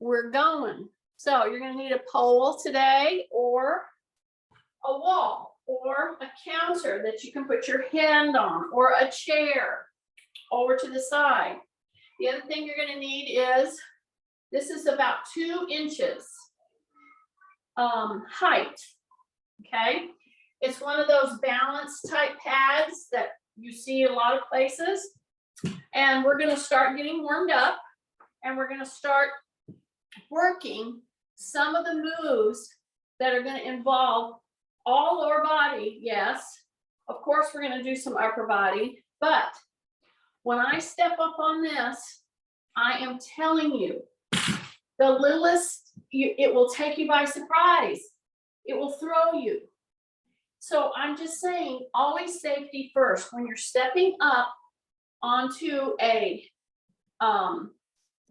we're going. So you're going to need a pole today, or a wall, or a counter that you can put your hand on, or a chair over to the side. The other thing you're going to need is, this is about 2 inches height. Okay, it's one of those balance type pads that you see a lot of places. And we're going to start getting warmed up, and we're going to start working some of the moves that are going to involve all lower body. Yes, of course we're going to do some upper body, but when I step up on this, I am telling you, the littlest, it will take you by surprise. It will throw you. So I'm just saying, always safety first. When you're stepping up onto a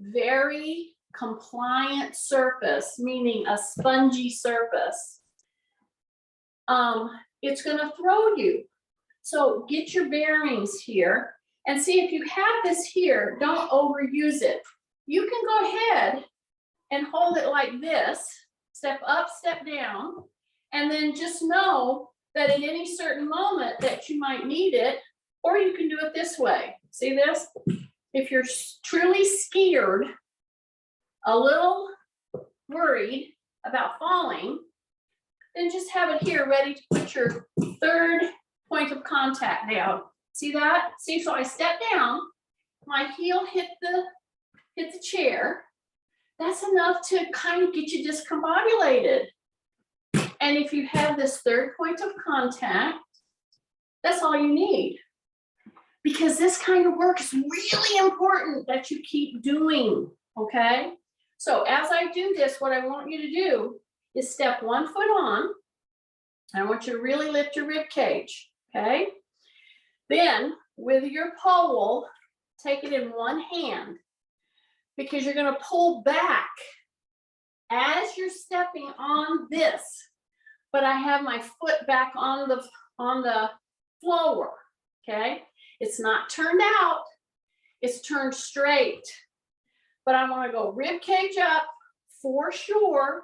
very compliant surface, meaning a spongy surface, it's going to throw you. So get your bearings here and see if you have this here, don't overuse it. You can go ahead and hold it like this, step up, step down, and then just know that at any certain moment that you might need it, or you can do it this way. See this? If you're truly scared, a little worried about falling, then just have it here ready to put your 3rd point of contact down. See that? See, so I step down, my heel hit the chair. That's enough to kind of get you discombobulated. And if you have this 3rd point of contact, that's all you need. Because this kind of work is really important that you keep doing, okay? So as I do this, what I want you to do is step 1 foot on. I want you to really lift your rib cage, okay? Then with your pole, take it in one hand, because you're going to pull back as you're stepping on this. But I have my foot back on the floor, okay? It's not turned out, it's turned straight. But I want to go rib cage up for sure.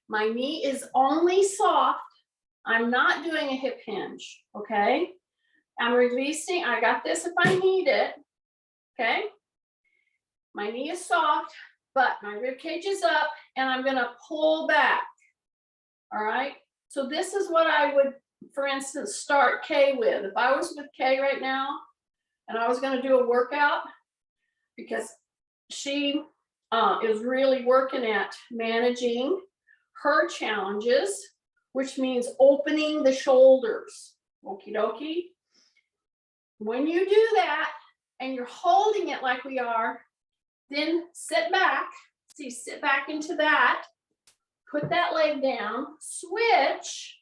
My knee is only soft. I'm not doing a hip hinge, okay? I'm releasing, I got this if I need it, okay? My knee is soft, but my rib cage is up, and I'm going to pull back, all right? So this is what I would, for instance, start Kay with. If I was with Kay right now, and I was going to do a workout, because she is really working at managing her challenges, which means opening the shoulders, okie dokie. When you do that, and you're holding it like we are, then sit back, see, sit back into that, put that leg down, switch.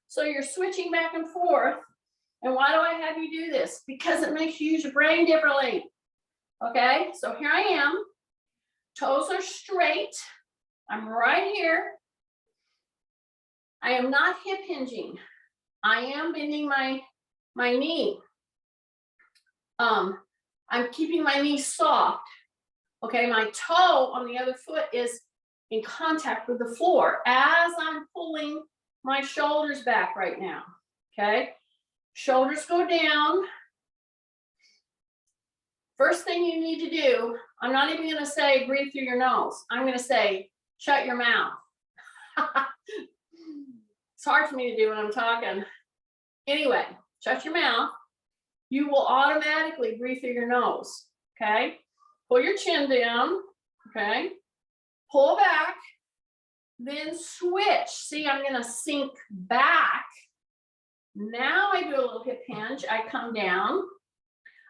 So you're switching back and forth. And why do I have you do this? Because it makes you use your brain differently. Okay, so here I am. Toes are straight. I'm right here. I am not hip hinging. I am bending my knee. I'm keeping my knee soft. Okay, my toe on the other foot is in contact with the floor as I'm pulling my shoulders back right now. Okay, shoulders go down. First thing you need to do, I'm not even going to say breathe through your nose. I'm going to say shut your mouth. It's hard for me to do when I'm talking. Anyway, shut your mouth. You will automatically breathe through your nose. Okay, pull your chin down. Okay, pull back, then switch. See, I'm going to sink back. Now I do a little hip hinge. I come down.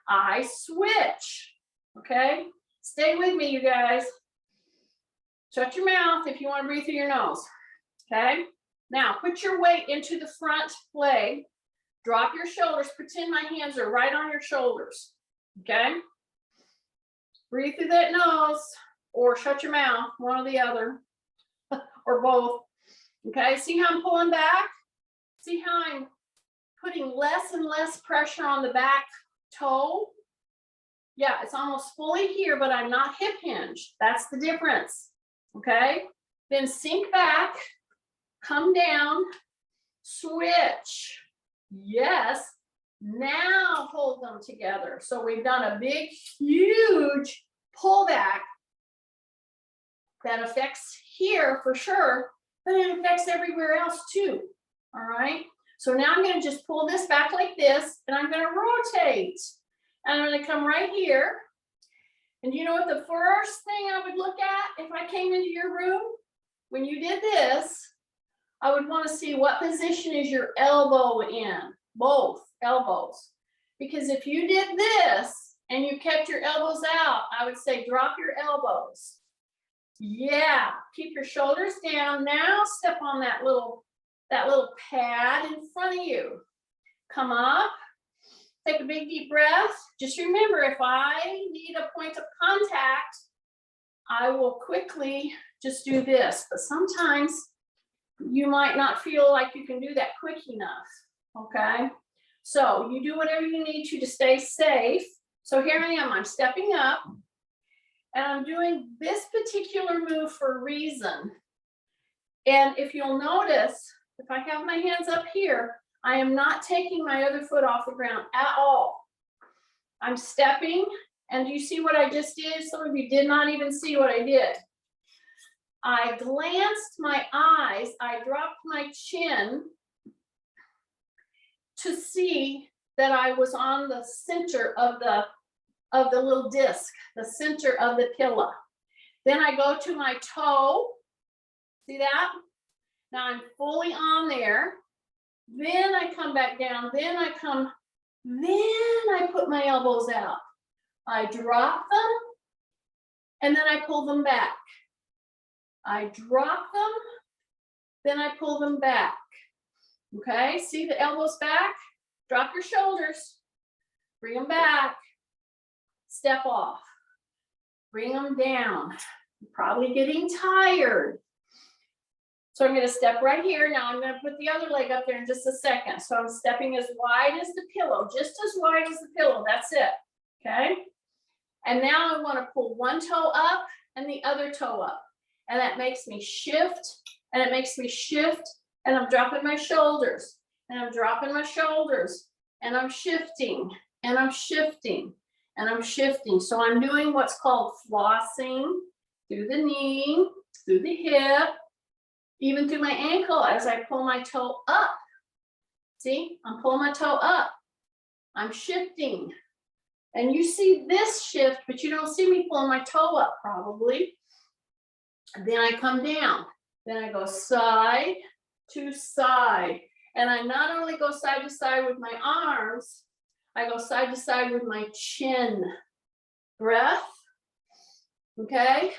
I switch. Okay, stay with me, you guys. Shut your mouth if you want to breathe through your nose. Okay, now put your weight into the front leg. Drop your shoulders. Pretend my hands are right on your shoulders. Okay, breathe through that nose, or shut your mouth, one or the other, or both. Okay, see how I'm pulling back? See how I'm putting less and less pressure on the back toe? Yeah, it's almost fully here, but I'm not hip hinged. That's the difference. okay? Then sink back, come down, switch. Yes. Now hold them together. So we've done a big, huge pullback that affects here for sure, but it affects everywhere else too. All right. So now I'm going to just pull this back like this, and I'm going to rotate. And I'm going to come right here. And you know what the first thing I would look at if I came into your room? When you did this, I would want to see what position is your elbow in, both elbows. Because if you did this and you kept your elbows out, I would say drop your elbows. Yeah, keep your shoulders down. Now step on that little pad in front of you. Come up, take a big deep breath. Just remember, if I need a point of contact, I will quickly just do this. But sometimes you might not feel like you can do that quick enough, okay? So you do whatever you need to stay safe. So here I am, I'm stepping up, and I'm doing this particular move for a reason. And if you'll notice, if I have my hands up here, I am not taking my other foot off the ground at all. I'm stepping, and do you see what I just did? Some of you did not even see what I did. I glanced my eyes, I dropped my chin to see that I was on the center of the little disc, the center of the pillow. Then I go to my toe. See that? Now I'm fully on there. Then I come back down. Then I put my elbows out. I drop them, and then I pull them back. I drop them, then I pull them back. Okay, see the elbows back? Drop your shoulders, bring them back, step off, bring them down. You're probably getting tired. So I'm going to step right here. Now I'm going to put the other leg up there in just a second. So I'm stepping as wide as the pillow, just as wide as the pillow. That's it. Okay. And now I want to pull one toe up and the other toe up. And that makes me shift, and it makes me shift, and I'm dropping my shoulders, and I'm dropping my shoulders, and I'm shifting, and I'm shifting, and I'm shifting. So I'm doing what's called flossing through the knee, through the hip, even through my ankle as I pull my toe up. See, I'm pulling my toe up. I'm shifting. And you see this shift, but you don't see me pulling my toe up probably. Then I come down. Then I go side to side. And I not only go side to side with my arms, I go side to side with my chin. Breath. Okay.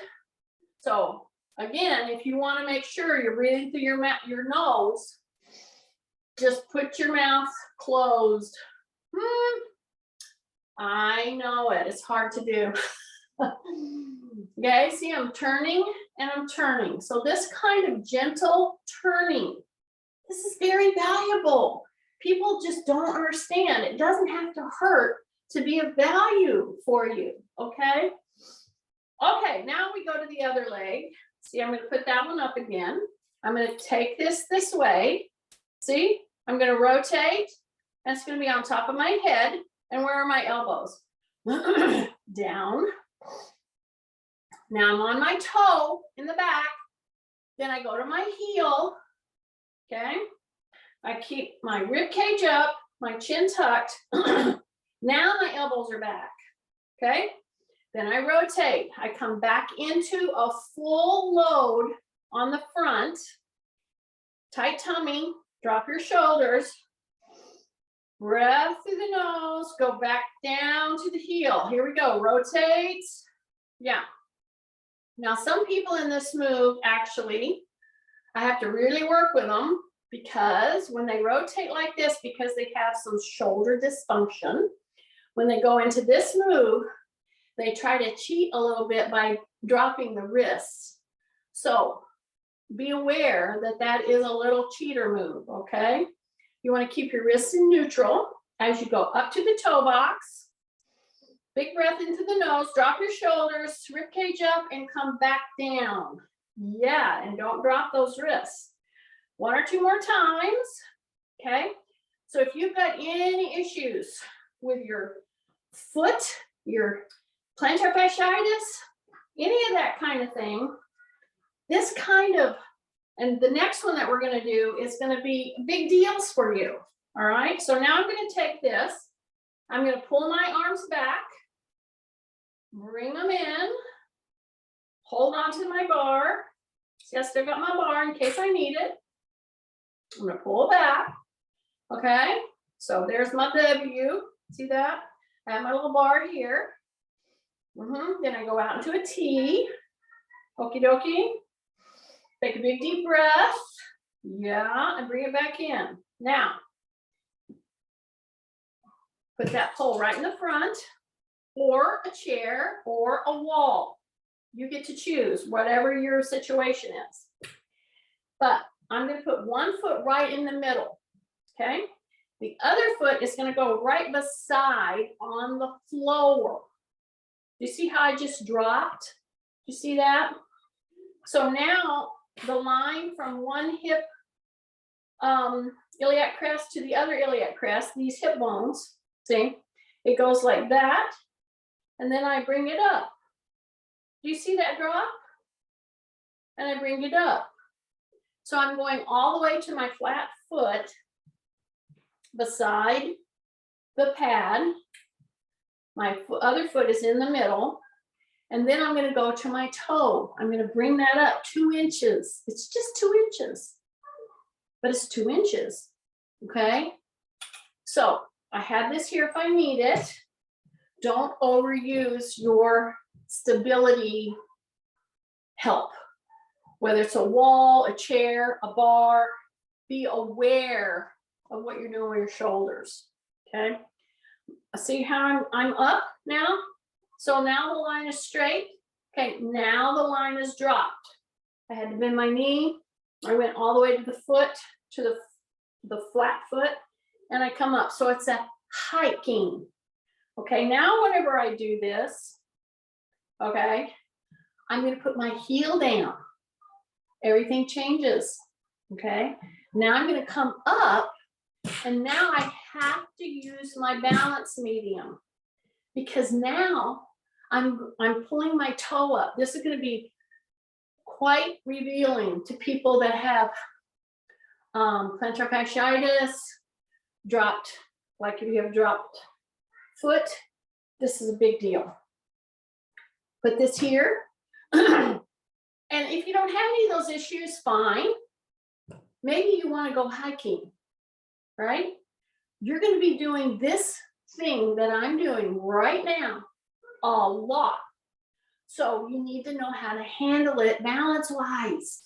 So again, if you want to make sure you're breathing through your nose, just put your mouth closed. I know it. It's hard to do. Okay, see, I'm turning and I'm turning. So this kind of gentle turning, this is very valuable. People just don't understand. It doesn't have to hurt to be of value for you, okay? Okay, now we go to the other leg. See, I'm going to put that one up again. I'm going to take this way. See, I'm going to rotate. That's going to be on top of my head. And where are my elbows? Down. Now I'm on my toe in the back. Then I go to my heel. Okay. I keep my rib cage up, my chin tucked. Now my elbows are back. Okay. Then I rotate. I come back into a full load on the front. Tight tummy. Drop your shoulders. Breath through the nose. Go back down to the heel. Here we go. Rotate. Yeah. Now, some people in this move, actually, I have to really work with them because when they rotate like this, because they have some shoulder dysfunction, when they go into this move, they try to cheat a little bit by dropping the wrists. So be aware that that is a little cheater move, okay? You want to keep your wrists in neutral as you go up to the toe box. Big breath into the nose, drop your shoulders, rib cage up, and come back down. Yeah, and don't drop those wrists. 1 or 2 more times, okay? So if you've got any issues with your foot, your plantar fasciitis, any of that kind of thing, this kind of, and the next one that we're going to do is going to be big deals for you. All right, so now I'm going to take this, I'm going to pull my arms back, bring them in, hold on to my bar. See, I still got my bar in case I need it. I'm going to pull back. Okay, so there's my W. See that? I have my little bar here. Then I go out into a T. Okie dokie. Take a big deep breath. Yeah, and bring it back in. Now, put that pole right in the front, or a chair, or a wall. You get to choose whatever your situation is. But I'm going to put one foot right in the middle. Okay, the other foot is going to go right beside on the floor. You see how I just dropped? You see that? So now the line from one hip iliac crest to the other iliac crest, these hip bones, see, it goes like that, and then I bring it up. Do you see that drop? And I bring it up. So I'm going all the way to my flat foot beside the pad. My other foot is in the middle. And then I'm going to go to my toe. I'm going to bring that up 2 inches. It's just 2 inches, but it's 2 inches. Okay. So I have this here if I need it. Don't overuse your stability help, whether it's a wall, a chair, a bar. Be aware of what you're doing with your shoulders. Okay. See how I'm up now? So now the line is straight. Okay, now the line is dropped. I had to bend my knee. I went all the way to the foot, to the flat foot, and I come up. So it's a hiking. Okay, now whenever I do this, okay, I'm going to put my heel down. Everything changes. Okay, now I'm going to come up, and now I have to use my balance medium, because now I'm pulling my toe up. This is going to be quite revealing to people that have plantar fasciitis, dropped, like if you have dropped foot, this is a big deal. Put this here. And if you don't have any of those issues, fine. Maybe you want to go hiking, right? You're going to be doing this thing that I'm doing right now a lot. So you need to know how to handle it balance-wise.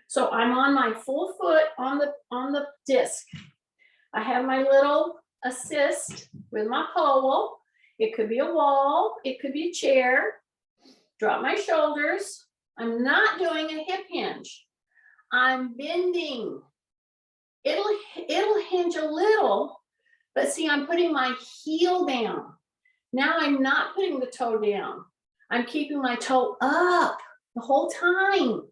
So I'm on my full foot on the disc. I have my little assist with my pole. It could be a wall, it could be a chair. Drop my shoulders. I'm not doing a hip hinge. I'm bending. It'll hinge a little, but see, I'm putting my heel down. Now I'm not putting the toe down. I'm keeping my toe up the whole time.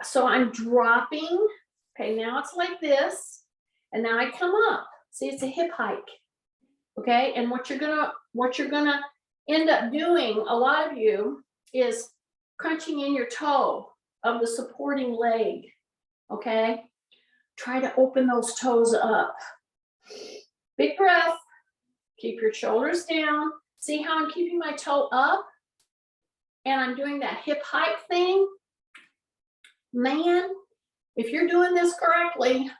So I'm dropping. Okay, now it's like this. And now I come up. See, it's a hip hike. Okay, and what you're gonna end up doing, a lot of you, is crunching in your toe of the supporting leg. Okay, try to open those toes up. Big breath. Keep your shoulders down. See how I'm keeping my toe up? And I'm doing that hip hike thing. Man, if you're doing this correctly,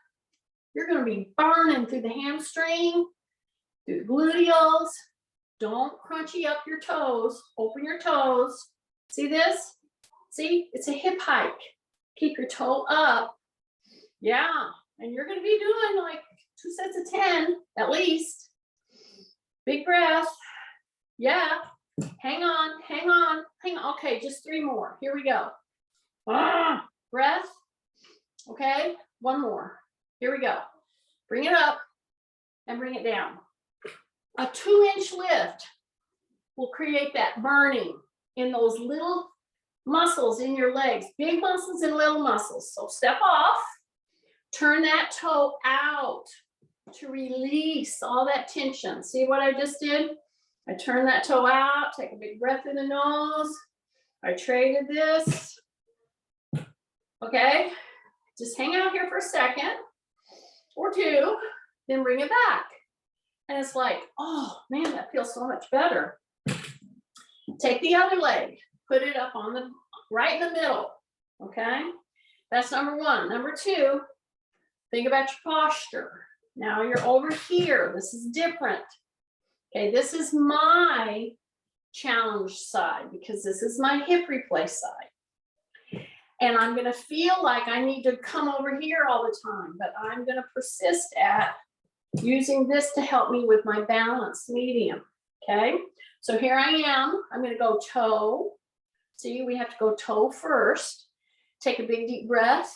you're going to be burning through the hamstring, through the gluteals. Don't crunchy up your toes. Open your toes. See this? See, it's a hip hike. Keep your toe up. Yeah, and you're going to be doing like 2 sets of 10 at least. Big breath. Yeah. Hang on, hang on, hang on. Okay, just 3 more. Here we go. Breath. Okay, 1 more. Here we go. Bring it up and bring it down. A 2-inch lift will create that burning in those little muscles in your legs, big muscles and little muscles. So step off, turn that toe out to release all that tension. See what I just did? I turn that toe out, take a big breath in the nose. I traded this. Okay, just hang out here for a second or two, then bring it back. And it's like, oh man, that feels so much better. Take the other leg, put it up on the right in the middle. Okay, that's number one. Number two, think about your posture. Now you're over here. This is different. Okay, this is my challenge side because this is my hip replace side. And I'm going to feel like I need to come over here all the time, but I'm going to persist at using this to help me with my balance medium. Okay, so here I am. I'm going to go toe. See, we have to go toe first. Take a big deep breath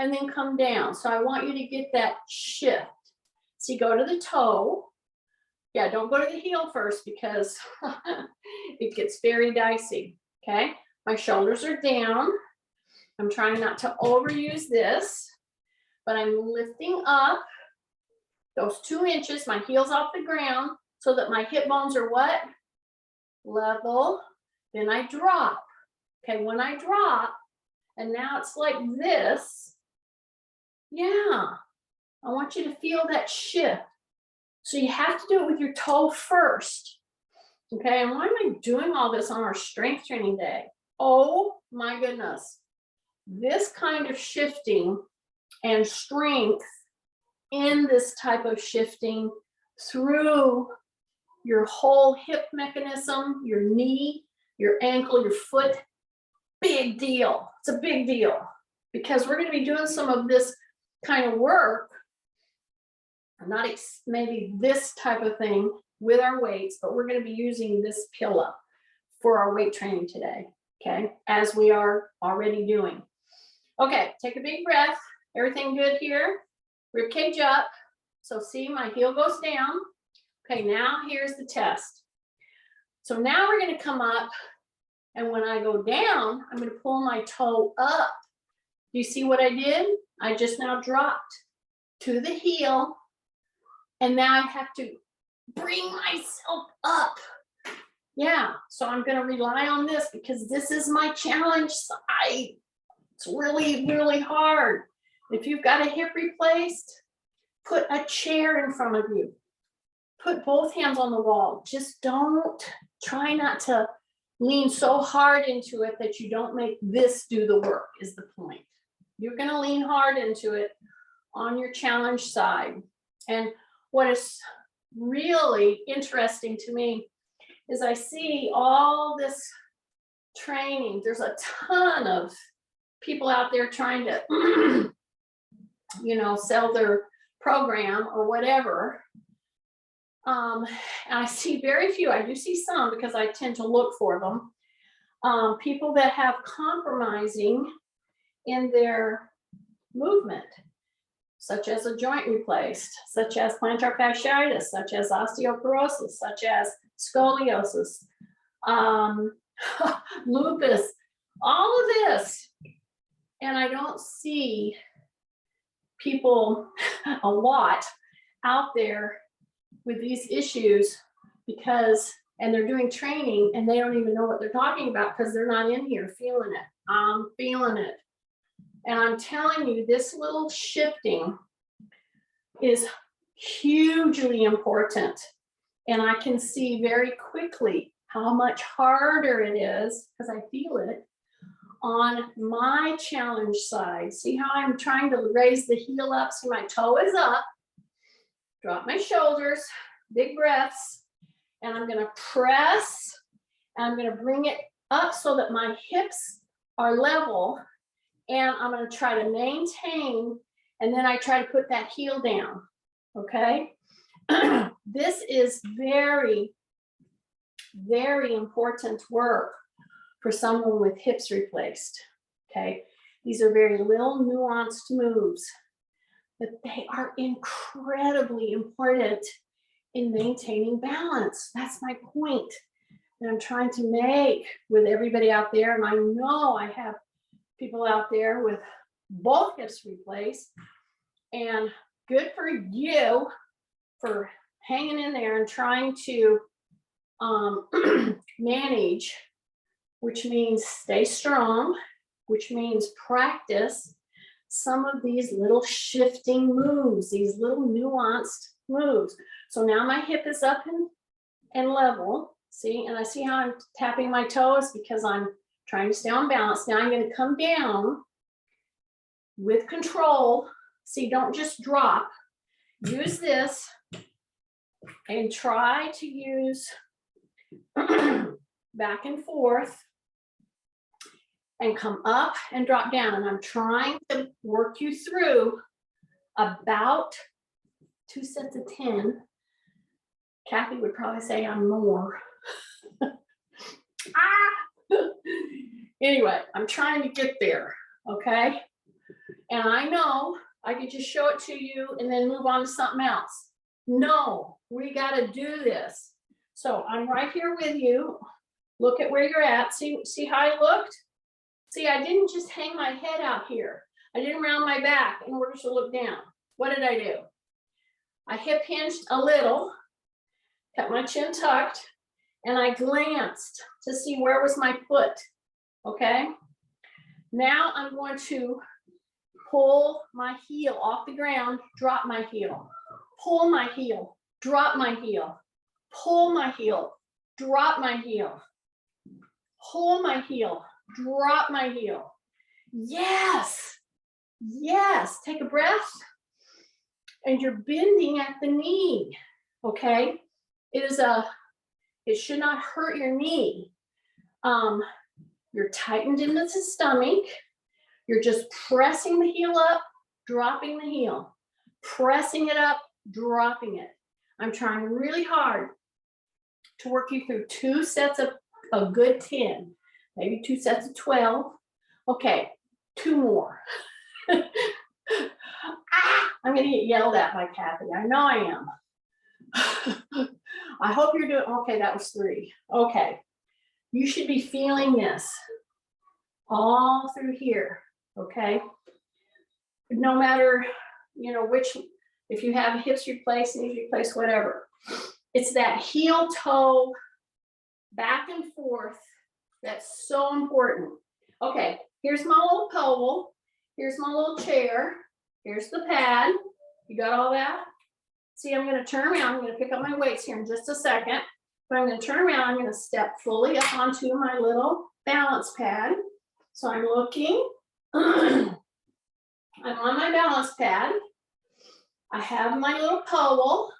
and then come down. So I want you to get that shift. So you go to the toe. Yeah, don't go to the heel first because it gets very dicey. Okay, my shoulders are down. I'm trying not to overuse this, but I'm lifting up those 2 inches, my heels off the ground, so that my hip bones are what? Level. Then I drop. Okay, when I drop, and now it's like this. Yeah, I want you to feel that shift. So you have to do it with your toe first. Okay, and why am I doing all this on our strength training day? Oh my goodness. This kind of shifting and strength in this type of shifting through your whole hip mechanism, your knee, your ankle, your foot, big deal. It's a big deal because we're going to be doing some of this kind of work, not maybe this type of thing with our weights, but we're going to be using this pillow for our weight training today, okay, as we are already doing. Okay, take a big breath. Everything good here? Rib cage up. So see, my heel goes down. Okay, now here's the test. So now we're going to come up, and when I go down, I'm going to pull my toe up. Do you see what I did? I just now dropped to the heel, and now I have to bring myself up. Yeah, so I'm going to rely on this because this is my challenge side. It's really, really hard. If you've got a hip replaced, put a chair in front of you. Put both hands on the wall. Just try not to lean so hard into it that you don't make this do the work, is the point. You're going to lean hard into it on your challenge side. And what is really interesting to me is I see all this training. There's a ton of people out there trying to, sell their program or whatever. And I see very few, I do see some because I tend to look for them. People that have compromising in their movement, such as a joint replaced, such as plantar fasciitis, such as osteoporosis, such as scoliosis, lupus, all of this. And I don't see people a lot out there with these issues and they're doing training and they don't even know what they're talking about because they're not in here feeling it. I'm feeling it. And I'm telling you, this little shifting is hugely important. And I can see very quickly how much harder it is, because I feel it, on my challenge side. See how I'm trying to raise the heel up? See, my toe is up. Drop my shoulders, big breaths, and I'm going to press, and I'm going to bring it up so that my hips are level, and I'm going to try to maintain, and then I try to put that heel down, okay? This is very, very important work for someone with hips replaced, okay? These are very little nuanced moves, but they are incredibly important in maintaining balance. That's my point. that I'm trying to make with everybody out there. And I know I have people out there with both hips replaced. And good for you for hanging in there and trying to manage, which means stay strong, which means practice some of these little shifting moves, these little nuanced moves. So now my hip is up and level. See, and I see how I'm tapping my toes because I'm trying to stay on balance. Now I'm going to come down with control. See, don't just drop. Use this and try to use back and forth and come up and drop down. And I'm trying to work you through about 2 sets of 10. Kathy would probably say I'm more. Anyway, I'm trying to get there, okay? And I know I could just show it to you and then move on to something else. No, we got to do this. So I'm right here with you. Look at where you're at. See how I looked? See, I didn't just hang my head out here. I didn't round my back in order to look down. What did I do? I hip hinged a little, kept my chin tucked, and I glanced to see where was my foot, okay? Now I'm going to pull my heel off the ground, drop my heel, pull my heel, drop my heel, pull my heel, drop my heel, pull my heel, drop my heel. Yes, yes, take a breath. And you're bending at the knee, okay? It should not hurt your knee. You're tightened into the stomach. You're just pressing the heel up, dropping the heel, pressing it up, dropping it. I'm trying really hard to work you through 2 sets of a good 10, maybe 2 sets of 12. Okay, 2 more. I'm gonna get yelled at by Kathy. I know I am. I hope you're doing, okay, that was 3. Okay, you should be feeling this all through here, okay? No matter, which, if you have hips replaced, knees replaced, whatever. It's that heel toe back and forth that's so important. Okay, here's my little pole. Here's my little chair. Here's the pad. You got all that? See, I'm going to turn around. I'm going to pick up my weights here in just a second. But I'm going to turn around. I'm going to step fully up onto my little balance pad. So I'm looking. I'm on my balance pad. I have my little pole.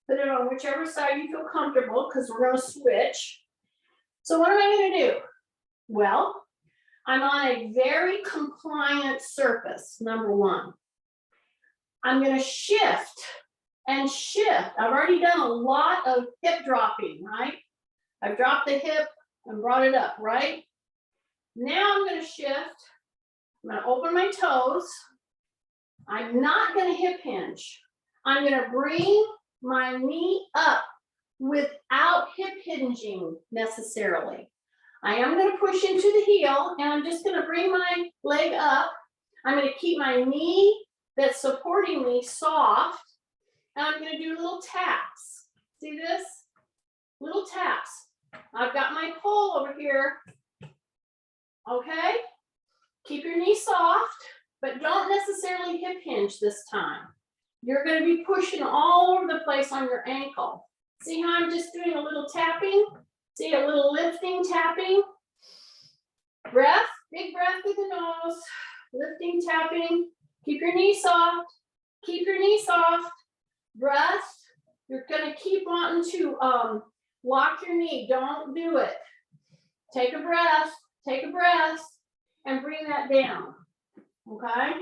Put it on whichever side you feel comfortable because we're going to switch. So what am I going to do? Well, I'm on a very compliant surface, number 1. I'm going to shift and shift. I've already done a lot of hip dropping, right? I've dropped the hip and brought it up, right? Now I'm going to shift. I'm going to open my toes. I'm not going to hip hinge. I'm going to bring my knee up without hip hinging necessarily. I am going to push into the heel and I'm just going to bring my leg up. I'm going to keep my knee that's supporting me soft and I'm going to do little taps. See this? Little taps. I've got my pole over here. Okay? Keep your knee soft, but don't necessarily hip hinge this time. You're going to be pushing all over the place on your ankle. See how I'm just doing a little tapping? See, a little lifting, tapping. Breath, big breath through the nose. Lifting, tapping. Keep your knee soft. Keep your knee soft. Breath. You're going to keep wanting to lock your knee. Don't do it. Take a breath. Take a breath. And bring that down. Okay?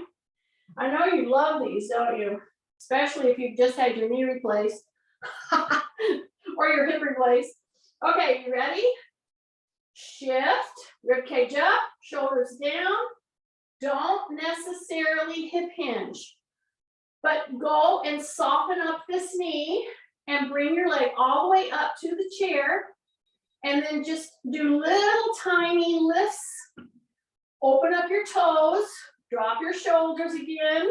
I know you love these, don't you? Especially if you've just had your knee replaced. Or your hip replaced. Okay, you ready? Shift, rib cage up, shoulders down. Don't necessarily hip hinge, but go and soften up this knee and bring your leg all the way up to the chair. And then just do little tiny lifts. Open up your toes, drop your shoulders again.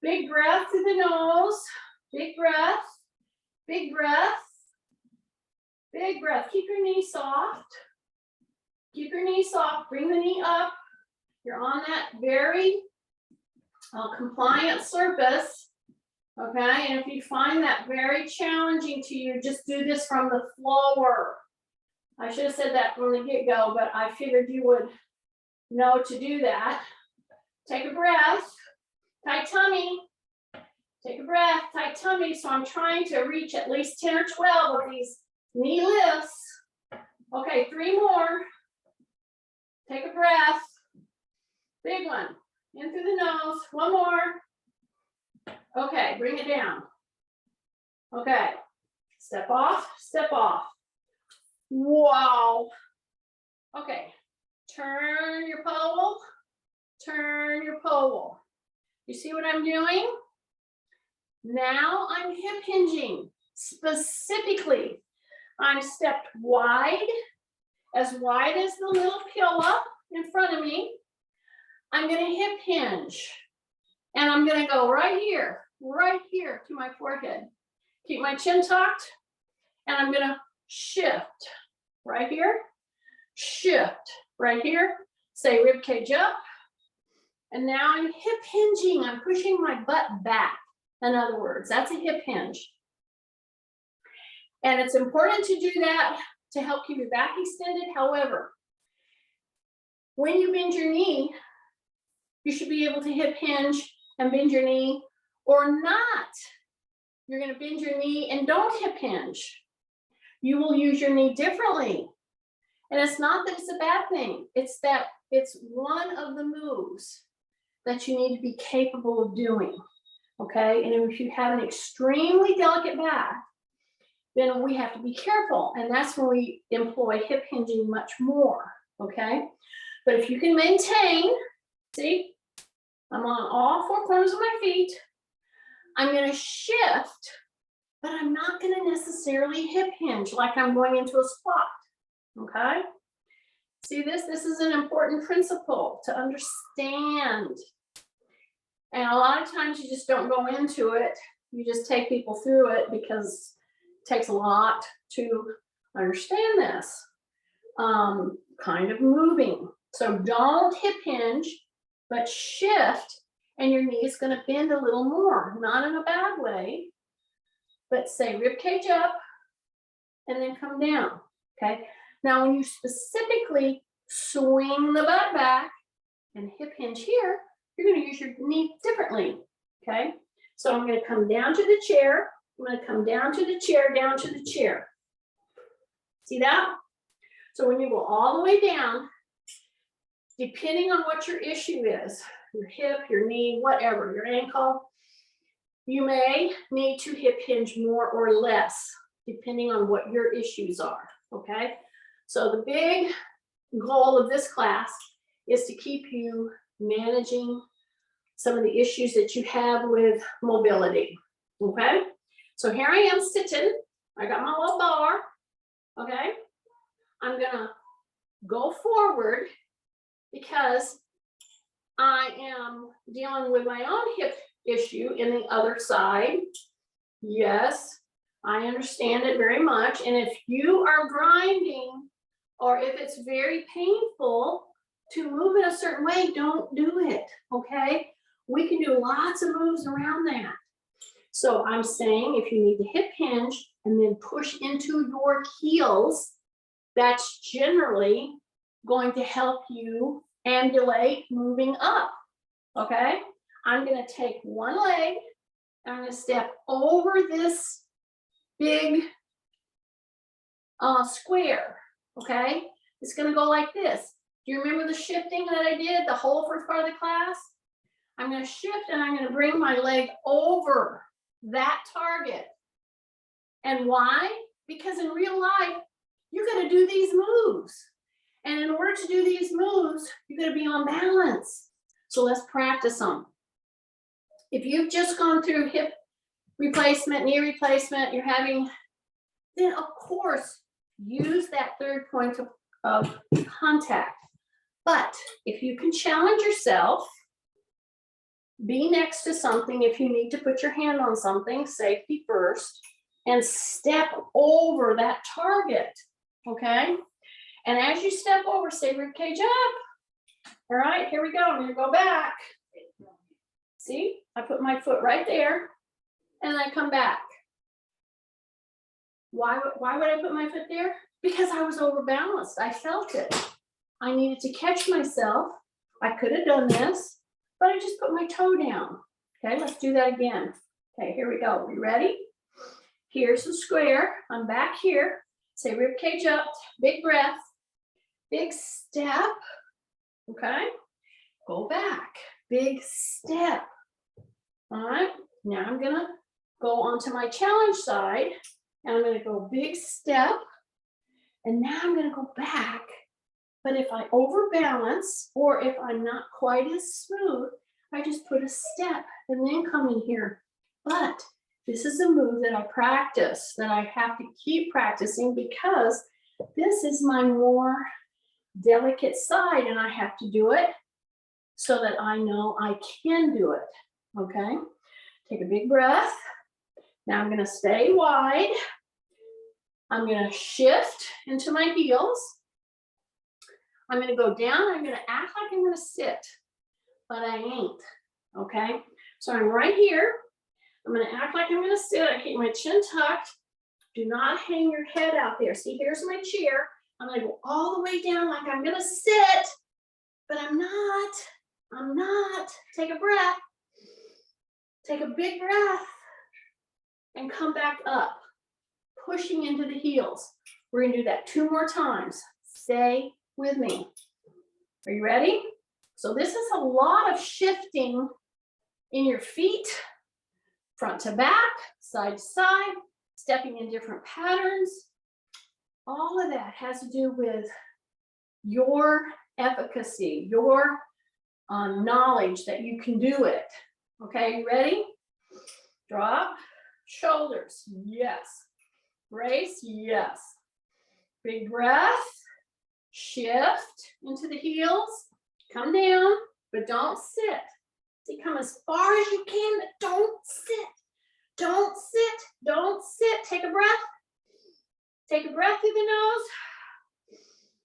Big breath through the nose, big breath, big breath, big breath. Keep your knee soft. Keep your knee soft, bring the knee up. You're on that very compliant surface, okay? And if you find that very challenging to you, just do this from the floor. I should have said that from the get-go, but I figured you would know to do that. Take a breath, tight tummy. Take a breath, tight tummy. So I'm trying to reach at least 10 or 12 of these knee lifts. Okay, 3 more. Take a breath. Big one. In through the nose. 1 more. Okay, bring it down. Okay. Step off, step off. Wow. Okay. Turn your pole. Turn your pole. You see what I'm doing? Now I'm hip hinging. Specifically, I'm stepped wide as the little pillow in front of me. I'm going to hip hinge. And I'm going to go right here to my forehead. Keep my chin tucked. And I'm going to shift right here. Shift right here. Say rib cage up. And now I'm hip hinging. I'm pushing my butt back. In other words, that's a hip hinge. And it's important to do that to help keep your back extended. However, when you bend your knee, you should be able to hip hinge and bend your knee, or not. You're going to bend your knee and don't hip hinge. You will use your knee differently. And it's not that it's a bad thing. It's that it's one of the moves that you need to be capable of doing. Okay, and if you have an extremely delicate back, then we have to be careful, and that's when we employ hip hinging much more, okay? But if you can maintain, see, I'm on all 4 corners of my feet, I'm gonna shift, but I'm not gonna necessarily hip hinge like I'm going into a squat, okay? See this? This is an important principle to understand. And a lot of times you just don't go into it. You just take people through it because it takes a lot to understand this kind of moving. So don't hip hinge, but shift, and your knee is going to bend a little more, not in a bad way, but say rib cage up and then come down. Okay. Now, when you specifically swing the butt back and hip hinge here, you're going to use your knee differently, okay? So I'm going to come down to the chair. I'm going to come down to the chair, down to the chair. See that? So when you go all the way down, depending on what your issue is, your hip, your knee, whatever, your ankle, you may need to hip hinge more or less, depending on what your issues are, okay? So the big goal of this class is to keep you managing some of the issues that you have with mobility, okay? So here I am sitting, I got my little bar, okay? I'm gonna go forward because I am dealing with my own hip issue in the other side. Yes, I understand it very much. And if you are grinding or if it's very painful to move in a certain way, don't do it, okay? We can do lots of moves around that. So I'm saying if you need to hip hinge and then push into your heels, that's generally going to help you ambulate moving up, okay? I'm gonna take one leg, and I'm gonna step over this big square, okay? It's gonna go like this. Do you remember the shifting that I did, the whole first part of the class? I'm gonna shift and I'm gonna bring my leg over that target. And why? Because in real life, you're gonna do these moves. And in order to do these moves, you're gonna be on balance. So let's practice them. If you've just gone through hip replacement, knee replacement, you're having, then of course, use that third point of contact. But if you can challenge yourself, be next to something. If you need to put your hand on something, safety first, and step over that target, okay? And as you step over, say rib cage up. All right, here we go. I'm gonna go back. See, I put my foot right there, and I come back. Why would I put my foot there? Because I was overbalanced. I felt it. I needed to catch myself. I could have done this, but I just put my toe down. Okay, let's do that again. Okay, here we go. You ready? Here's the square. I'm back here. Say rib cage up, big breath, big step. Okay, go back, big step. All right, now I'm gonna go onto my challenge side, and I'm gonna go big step, and now I'm gonna go back. But if I overbalance, or if I'm not quite as smooth, I just put a step and then come in here. But this is a move that I practice, that I have to keep practicing, because this is my more delicate side, and I have to do it so that I know I can do it. Okay, take a big breath. Now I'm gonna stay wide. I'm gonna shift into my heels. I'm gonna go down. I'm gonna act like I'm gonna sit, but I ain't, okay? So I'm right here. I'm gonna act like I'm gonna sit. I keep my chin tucked. Do not hang your head out there. See, here's my chair. I'm gonna go all the way down like I'm gonna sit, but I'm not. I'm not. Take a breath. Take a big breath and come back up, pushing into the heels. We're gonna do that 2 more times. Stay with me. Are you ready? So this is a lot of shifting in your feet, front to back, side to side, stepping in different patterns. All of that has to do with your efficacy, your knowledge that you can do it. Okay, you ready? Drop, shoulders, yes. Brace, yes. Big breath, shift into the heels, come down, but don't sit. See, come as far as you can, but don't sit. Don't sit, don't sit. Take a breath. Take a breath through the nose.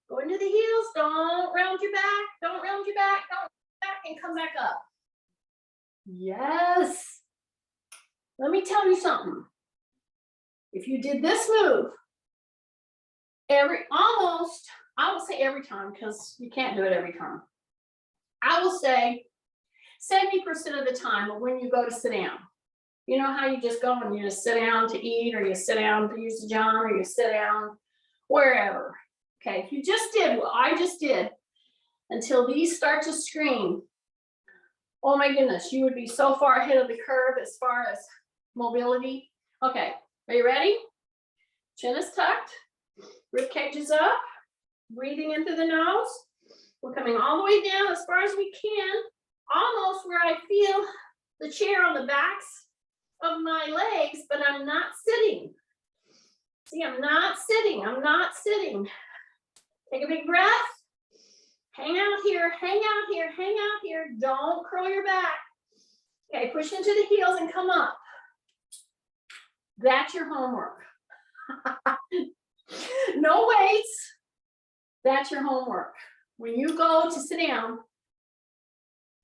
Go into the heels, don't round your back, don't round your back, don't back, and come back up. Yes. Let me tell you something. If you did this move almost, I will say every time, because you can't do it every time. I will say 70% of the time when you go to sit down. You know how you just go and you just sit down to eat, or you sit down to use the john, or you sit down wherever. Okay, if you just did what I just did until these start to scream, oh my goodness, you would be so far ahead of the curve as far as mobility. Okay, are you ready? Chin is tucked, rib cage is up, breathing into the nose. We're coming all the way down as far as we can, almost where I feel the chair on the backs of my legs, but I'm not sitting. See, I'm not sitting, I'm not sitting. Take a big breath. Hang out here, hang out here, hang out here. Don't curl your back. Okay, push into the heels and come up. That's your homework. No weights. That's your homework. When you go to sit down,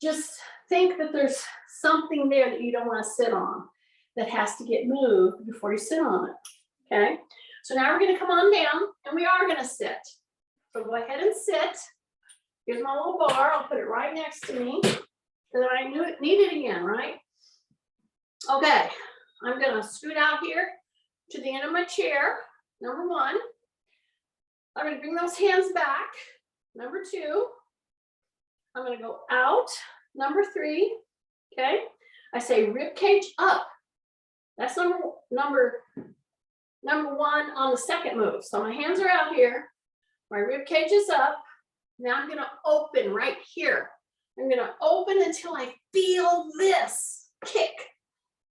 just think that there's something there that you don't want to sit on, that has to get moved before you sit on it. Okay, so now we're going to come on down, and we are going to sit. So go ahead and sit. Here's my little bar. I'll put it right next to me, so that I need it again, right? Okay, I'm going to scoot out here to the end of my chair. Number 1. I'm going to bring those hands back. Number 2. I'm going to go out. Number 3. Okay, I say rib cage up. That's number 1 on the second move. So my hands are out here. My rib cage is up. Now I'm going to open right here. I'm going to open until I feel this kick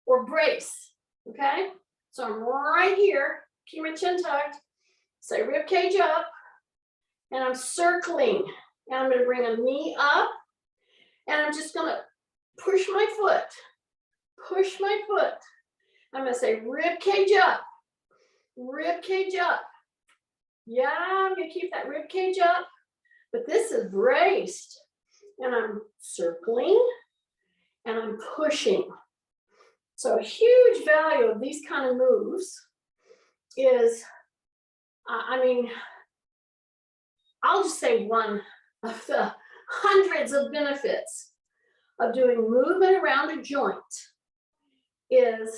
or brace. Okay, so I'm right here. Keep my chin tucked. Say rib cage up, and I'm circling, and I'm gonna bring a knee up, and I'm just gonna push my foot, push my foot. I'm gonna say rib cage up, rib cage up. Yeah, I'm gonna keep that rib cage up, but this is braced. And I'm circling, and I'm pushing. So a huge value of these kind of moves is, I mean, I'll just say one of the hundreds of benefits of doing movement around a joint is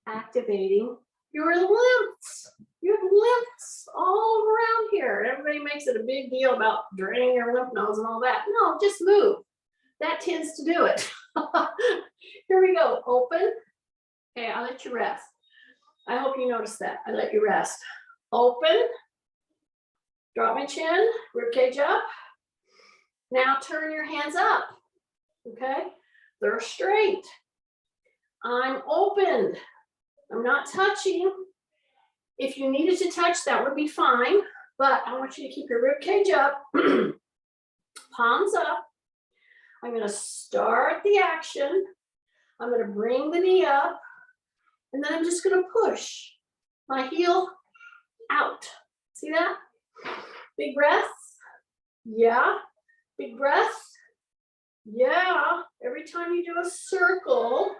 activating your lymphs. You have lymphs all around here. Everybody makes it a big deal about draining your lymph nodes and all that. No, just move. That tends to do it. Here we go. Open. Okay, I'll let you rest. I hope you noticed that. I let you rest. Open. Drop my chin. Rib cage up. Now turn your hands up. Okay? They're straight. I'm opened. I'm not touching. If you needed to touch, that would be fine. But I want you to keep your rib cage up. Palms up. I'm going to start the action. I'm going to bring the knee up. And then I'm just going to push my heel out. See that? Big breath. Yeah. Big breath. Yeah. Every time you do a circle,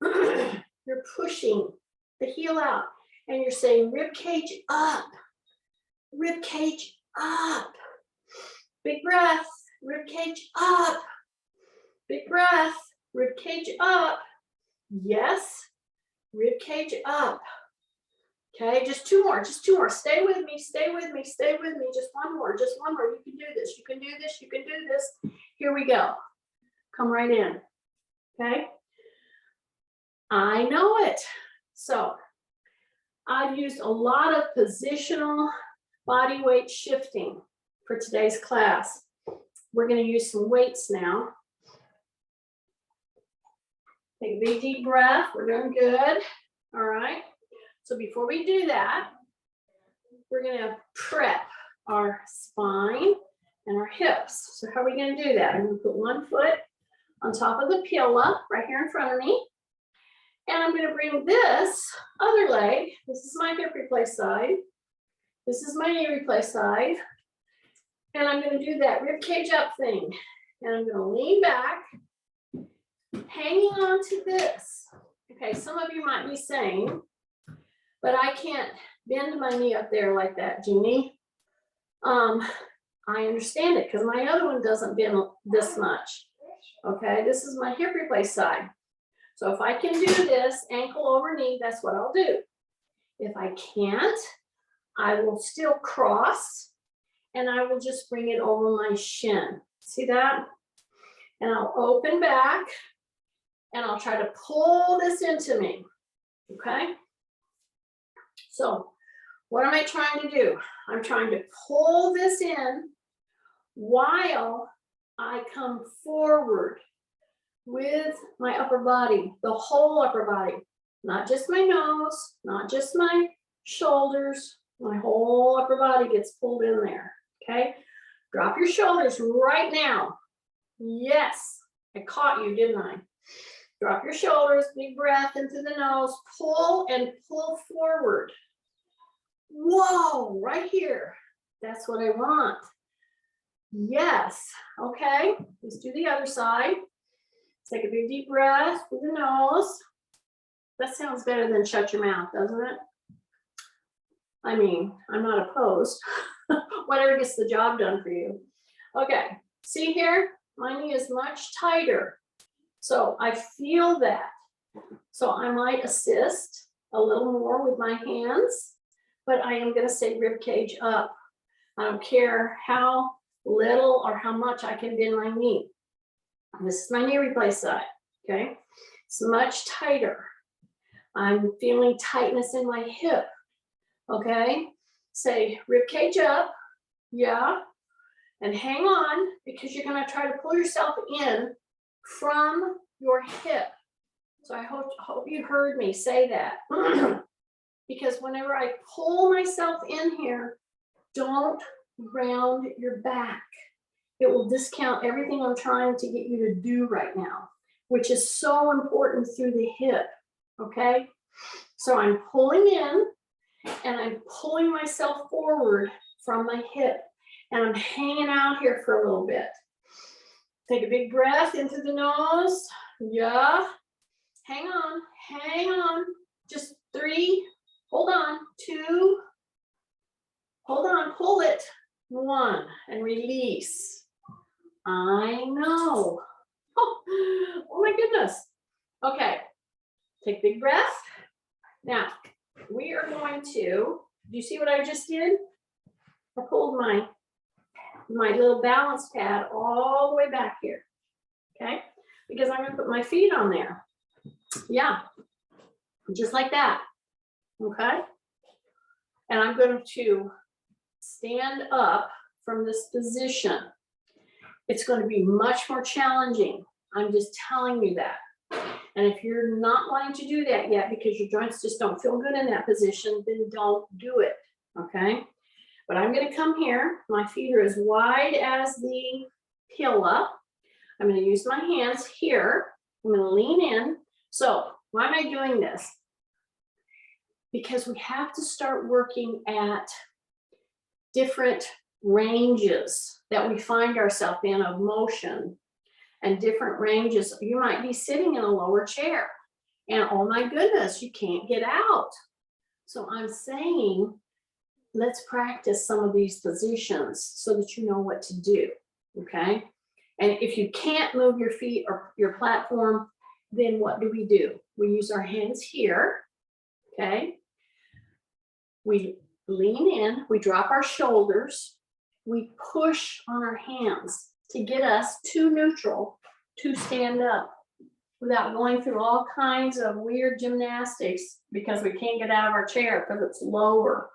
you're pushing the heel out. And you're saying rib cage up. Rib cage up. Big breath. Rib cage up. Big breath. Rib cage up. Yes. Rib cage up. Okay, just two more, just two more. Stay with me, stay with me, stay with me. Just one more, just one more. You can do this, you can do this, you can do this. Here we go. Come right in. Okay. I know it. So I've used a lot of positional body weight shifting for today's class. We're going to use some weights now. Take a big deep breath. We're doing good. All right. So before we do that, we're going to prep our spine and our hips. So how are we going to do that? I'm going to put one foot on top of the pillow right here in front of me. And I'm going to bring this other leg. This is my hip replace side. This is my knee replace side. And I'm going to do that rib cage up thing. And I'm going to lean back, hanging on to this. Okay, some of you might be saying, but I can't bend my knee up there like that, Jeannie. I understand it because my other one doesn't bend this much. Okay, this is my hip replace side. So if I can do this ankle over knee, that's what I'll do. If I can't, I will still cross and I will just bring it over my shin. See that? And I'll open back and I'll try to pull this into me. Okay? So what am I trying to do? I'm trying to pull this in while I come forward with my upper body, the whole upper body, not just my nose, not just my shoulders, my whole upper body gets pulled in there, okay? Drop your shoulders right now. Yes, I caught you, didn't I? Drop your shoulders, big breath into the nose, pull and pull forward. Whoa, right here. That's what I want. Yes, okay, let's do the other side. Take a big deep breath through the nose. That sounds better than shut your mouth, doesn't it? I mean, I'm not opposed. Whatever gets the job done for you. Okay, see here, my knee is much tighter. So I feel that. So I might assist a little more with my hands, but I am going to say rib cage up. I don't care how little or how much I can bend my knee. This is my knee replace side, okay? It's much tighter. I'm feeling tightness in my hip, okay? Say rib cage up, yeah, and hang on because you're gonna try to pull yourself in from your hip. So I hope you heard me say that. Because whenever I pull myself in here, don't round your back. It will discount everything I'm trying to get you to do right now, which is so important through the hip, okay? So I'm pulling in and I'm pulling myself forward from my hip and I'm hanging out here for a little bit. Take a big breath into the nose. Yeah. Hang on, hang on. Just 3, hold on, 2, hold on, pull it, 1, and release. I know. Oh my goodness. Okay, take a big breath. Now, we are going to, do you see what I just did? I pulled my little balance pad all the way back here, okay? Because I'm gonna put my feet on there. Yeah, just like that, okay? And I'm going to stand up from this position. It's going to be much more challenging. I'm just telling you that. And if you're not wanting to do that yet because your joints just don't feel good in that position, then don't do it, okay? But I'm going to come here. My feet are as wide as the pillow. I'm going to use my hands here. I'm going to lean in. So why am I doing this? Because we have to start working at different ranges that we find ourselves in of motion and different ranges. You might be sitting in a lower chair and oh my goodness, you can't get out. So I'm saying, let's practice some of these positions so that you know what to do, okay? And if you can't move your feet or your platform, then what do? We use our hands here, okay? We lean in, we drop our shoulders, we push on our hands to get us to neutral to stand up without going through all kinds of weird gymnastics because we can't get out of our chair because it's lower.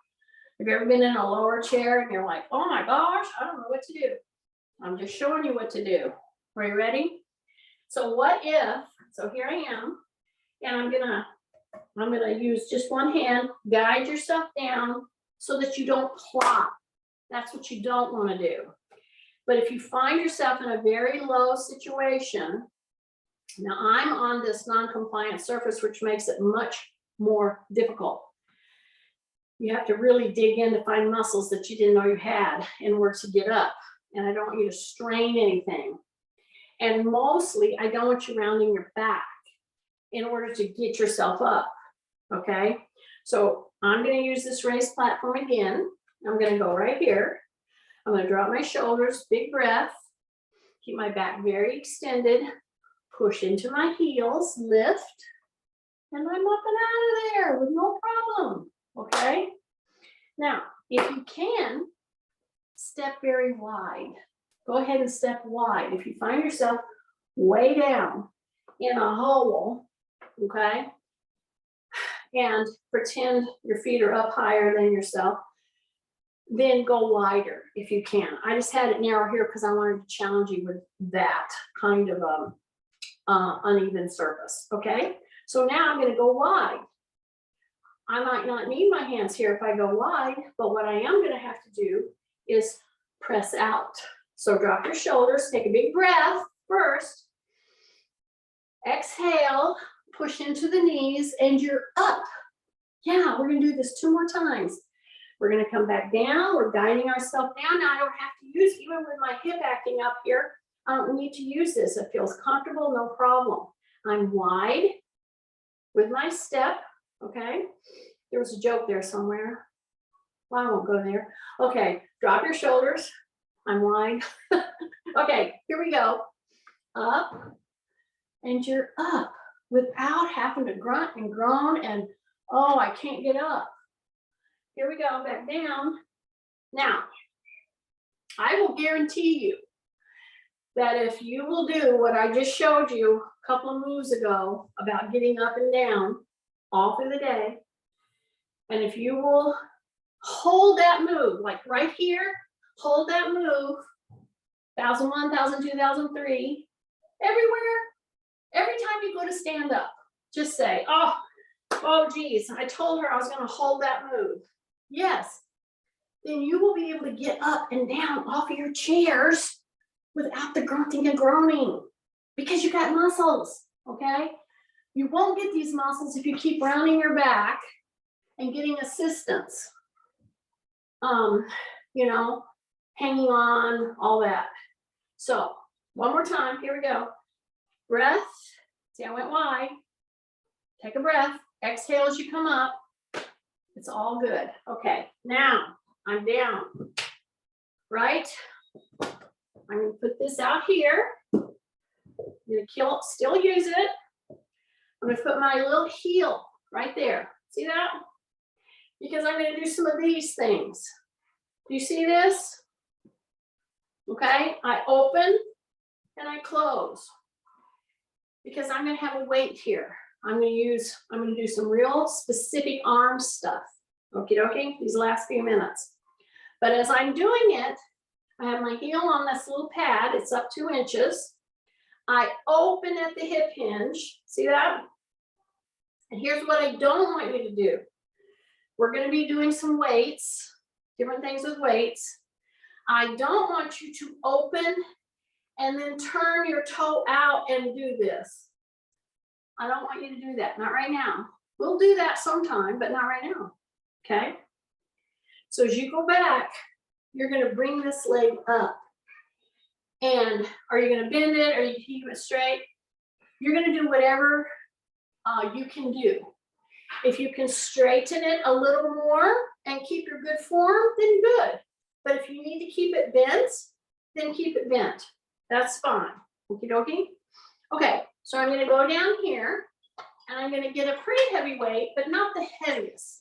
Have you ever been in a lower chair and you're like, oh my gosh, I don't know what to do? I'm just showing you what to do. Are you ready? So what if, so here I am, and I'm gonna use just one hand, guide yourself down so that you don't plop. That's what you don't want to do. But if you find yourself in a very low situation, now I'm on this non-compliant surface, which makes it much more difficult. You have to really dig in to find muscles that you didn't know you had in order to get up. And I don't want you to strain anything. And mostly, I don't want you rounding your back in order to get yourself up, okay? So I'm gonna use this raised platform again. I'm gonna go right here. I'm gonna drop my shoulders, big breath, keep my back very extended, push into my heels, lift, and I'm up and out of there with no problem, okay? Now, if you can, step very wide. Go ahead and step wide. If you find yourself way down in a hole, okay, and pretend your feet are up higher than yourself, then go wider if you can. I just had it narrow here because I wanted to challenge you with that kind of uneven surface, okay? So now I'm gonna go wide. I might not need my hands here if I go wide, but what I am gonna have to do is press out. So drop your shoulders, take a big breath first. Exhale, push into the knees, and you're up. Yeah, we're gonna do this 2 more times. We're gonna come back down, we're guiding ourselves down. Now I don't have to use, even with my hip acting up here, I don't need to use this. It feels comfortable, no problem. I'm wide with my step, okay? There was a joke there somewhere. Well, I won't go there. Okay, drop your shoulders. I'm wide. Okay, here we go. Up, and you're up without having to grunt and groan and, oh, I can't get up. Here we go, back down. Now, I will guarantee you that if you will do what I just showed you a couple of moves ago about getting up and down all through the day, and if you will hold that move, like right here, hold that move, 1001, 1002, 1003, everywhere, every time you go to stand up, just say, oh, Oh geez, I told her I was gonna hold that move. Yes, then you will be able to get up and down off of your chairs without the grunting and groaning because you got muscles, okay? You won't get these muscles if you keep rounding your back and getting assistance. You know, hanging on, all that. So one more time, here we go. Breath, see I went wide. Take a breath, exhale as you come up. It's all good. Okay, now I'm down, right? I'm gonna put this out here. I'm gonna still use it. I'm gonna put my little heel right there. See that? Because I'm gonna do some of these things. Do you see this? Okay, I open and I close because I'm gonna have a weight here. I'm gonna do some real specific arm stuff. Okie dokie, these last few minutes. But as I'm doing it, I have my heel on this little pad, it's up 2 inches. I open at the hip hinge, see that? And here's what I don't want you to do. We're gonna be doing some weights, different things with weights. I don't want you to open and then turn your toe out and do this. I don't want you to do that, not right now. We'll do that sometime, but not right now, okay? So as you go back, you're gonna bring this leg up. And are you gonna bend it? Are you keep it straight? You're gonna do whatever you can do. If you can straighten it a little more and keep your good form, then good. But if you need to keep it bent, then keep it bent. That's fine. Okie dokie. Okay, so I'm gonna go down here and I'm gonna get a pretty heavy weight, but not the heaviest.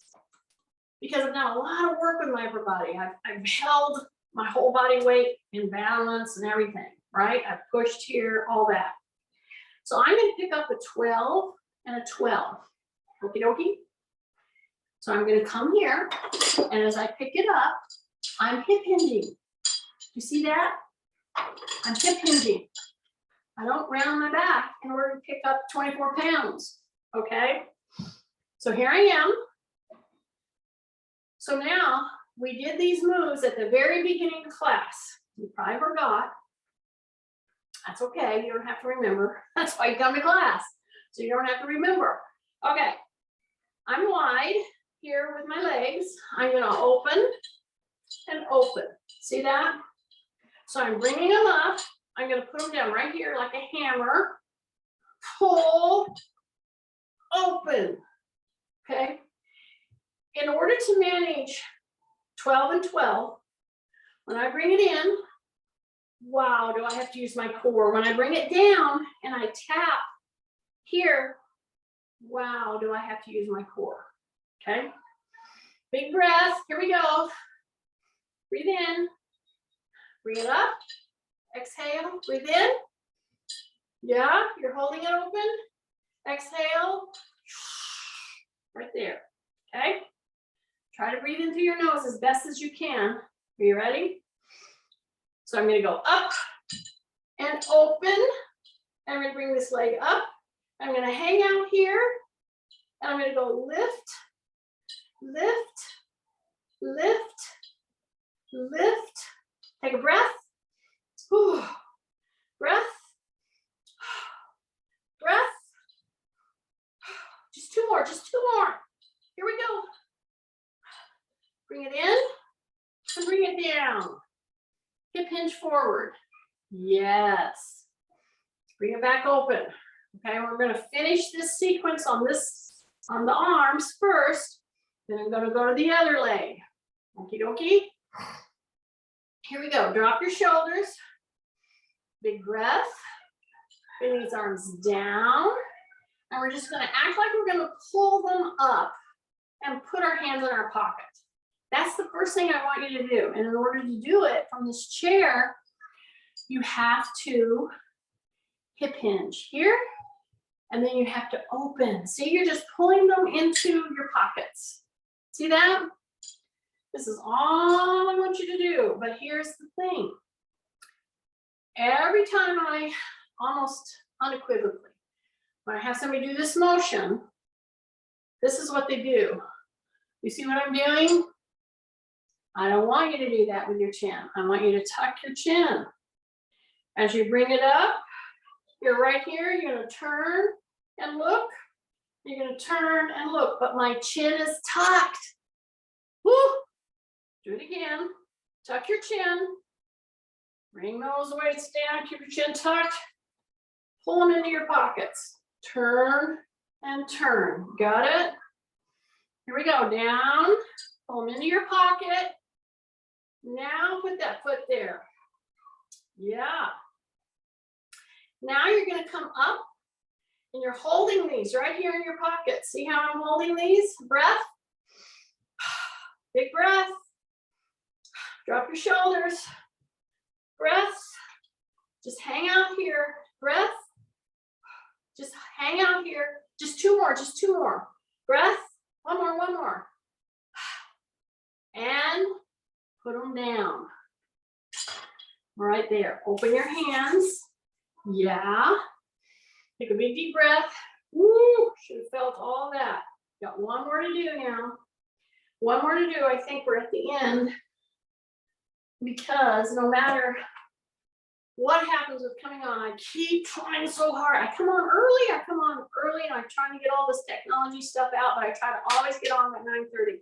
Because I've done a lot of work with my upper body. I've held my whole body weight in balance and everything, right? I've pushed here, all that. So I'm gonna pick up a 12 and a 12. Okie dokie. So I'm gonna come here, and as I pick it up, I'm hip hinging. You see that? I'm hip hinging. I don't round my back in order to pick up 24 pounds, okay? So here I am. So now we did these moves at the very beginning of class. You probably forgot. That's okay, you don't have to remember. That's why you come to class, so you don't have to remember. Okay, I'm wide here with my legs. I'm gonna open and open. See that? So I'm bringing them up. I'm gonna put them down right here like a hammer. Pull, open, okay? In order to manage 12 and 12, when I bring it in, wow, do I have to use my core. When I bring it down and I tap here, wow, do I have to use my core, okay? Big breath, here we go. Breathe in, bring it up, exhale, breathe in. Yeah, you're holding it open. Exhale, right there, okay? Try to breathe in through your nose as best as you can. Are you ready? So I'm gonna go up and open. And I'm gonna bring this leg up. I'm gonna hang out here. And I'm gonna go lift, lift, lift, lift. Take a breath. Whew. Breath. Breath. Just two more, just two more. Here we go. Bring it in and bring it down. Hip hinge forward. Yes. Bring it back open. Okay, we're going to finish this sequence on the arms first. Then I'm going to go to the other leg. Okie dokie. Here we go. Drop your shoulders. Big breath. Bring these arms down. And we're just going to act like we're going to pull them up and put our hands in our pocket. That's the first thing I want you to do. And in order to do it from this chair, you have to hip hinge here, and then you have to open. See, you're just pulling them into your pockets. See that? This is all I want you to do, but here's the thing. Every time almost unequivocally, when I have somebody do this motion, This is what they do. You see what I'm doing? I don't want you to do that with your chin. I want you to tuck your chin. As you bring it up, you're right here, you're gonna turn and look. You're gonna turn and look, but my chin is tucked. Woo! Do it again. Tuck your chin. Bring those weights down, keep your chin tucked. Pull them into your pockets. Turn and turn. Got it? Here we go, down. Pull them into your pocket. Now put that foot there. Yeah. Now you're gonna come up and you're holding these right here in your pocket. See how I'm holding these? Breath. Big breath. Drop your shoulders. Breath. Just hang out here. Breath. Just hang out here. Just two more, just two more. Breath. One more, one more. And put them down. Right there. Open your hands. Yeah. Take a big deep breath. Woo! Should have felt all that. Got one more to do now. One more to do. I think we're at the end. Because no matter what happens with coming on, I keep trying so hard. I come on early, and I'm trying to get all this technology stuff out, but I try to always get on at 9:30.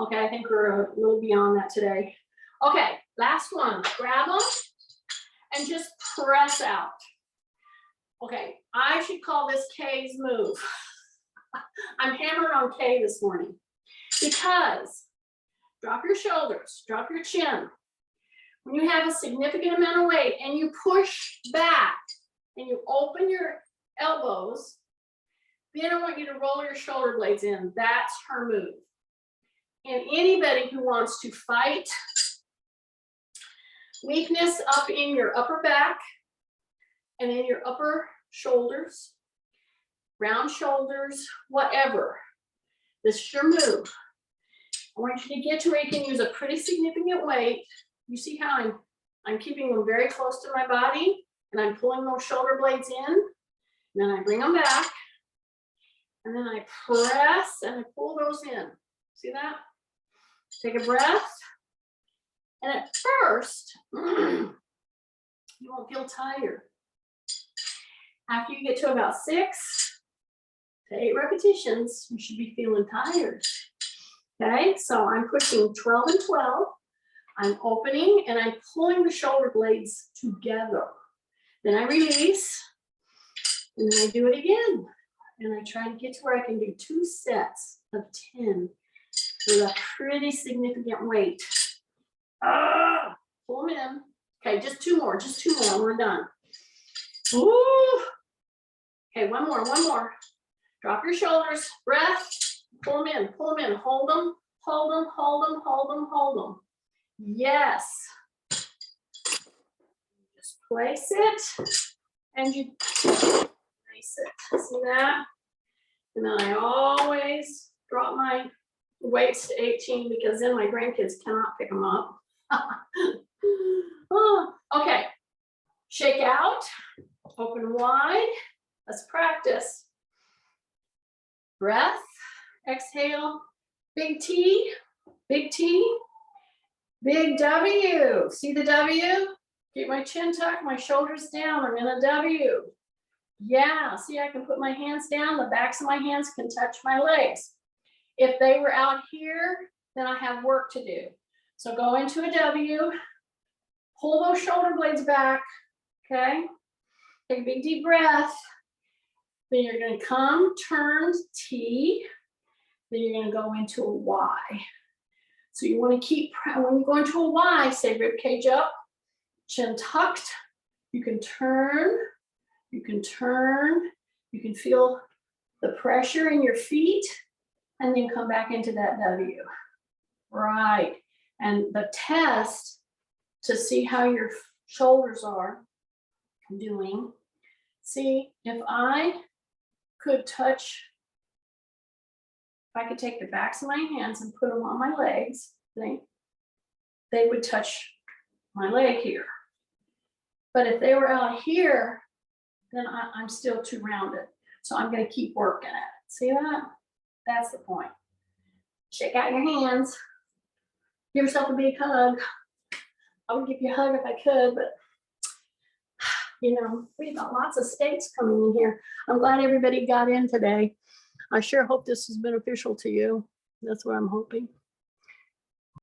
Okay, I think we're a little beyond that today. Okay, last one. Grab them and just press out. Okay, I should call this K's move. I'm hammered on K this morning because drop your shoulders, drop your chin. When you have a significant amount of weight and you push back and you open your elbows, then I want you to roll your shoulder blades in. That's her move. And anybody who wants to fight weakness up in your upper back and in your upper shoulders, round shoulders, whatever, this is your move. I want you to get to where you can use a pretty significant weight. You see how I'm keeping them very close to my body and I'm pulling those shoulder blades in, and then I bring them back, and then I press and I pull those in. See that? Take a breath. And at first, you won't feel tired. After you get to about 6 to 8 repetitions, you should be feeling tired. Okay, so I'm pushing 12 and 12. I'm opening and I'm pulling the shoulder blades together. Then I release, and then I do it again. And I try to get to where I can do 2 sets of 10 with a pretty significant weight. Pull them in. Okay, just 2 more, and we're done. Ooh. Okay, one more. Drop your shoulders, breath, pull them in, hold them, hold them, hold them, hold them, hold them. Yes. Just place it, and you place it. See that? And then I always drop my weights to 18 because then my grandkids cannot pick them up. Oh, okay. Shake out, open wide. Let's practice. Breath, exhale, big T, big T, big W. See the W? Keep my chin tucked, my shoulders down. I'm in a W. Yeah, see, I can put my hands down. The backs of my hands can touch my legs. If they were out here, then I have work to do. So go into a W, pull those shoulder blades back, okay? Take a big deep breath. Then you're gonna come, turn, T. Then you're gonna go into a Y. So you wanna keep, when you go into a Y, say rib cage up, chin tucked. You can turn, you can feel the pressure in your feet, and then come back into that W. Right, and the test to see how your shoulders are doing, see if I could touch, if I could take the backs of my hands and put them on my legs, they would touch my leg here. But if they were out here, then I'm still too rounded. So I'm gonna keep working at it. See that? That's the point. Shake out your hands. Give yourself a big hug. I would give you a hug if I could, but you know, we've got lots of states coming in here. I'm glad everybody got in today. I sure hope this is beneficial to you. That's what I'm hoping.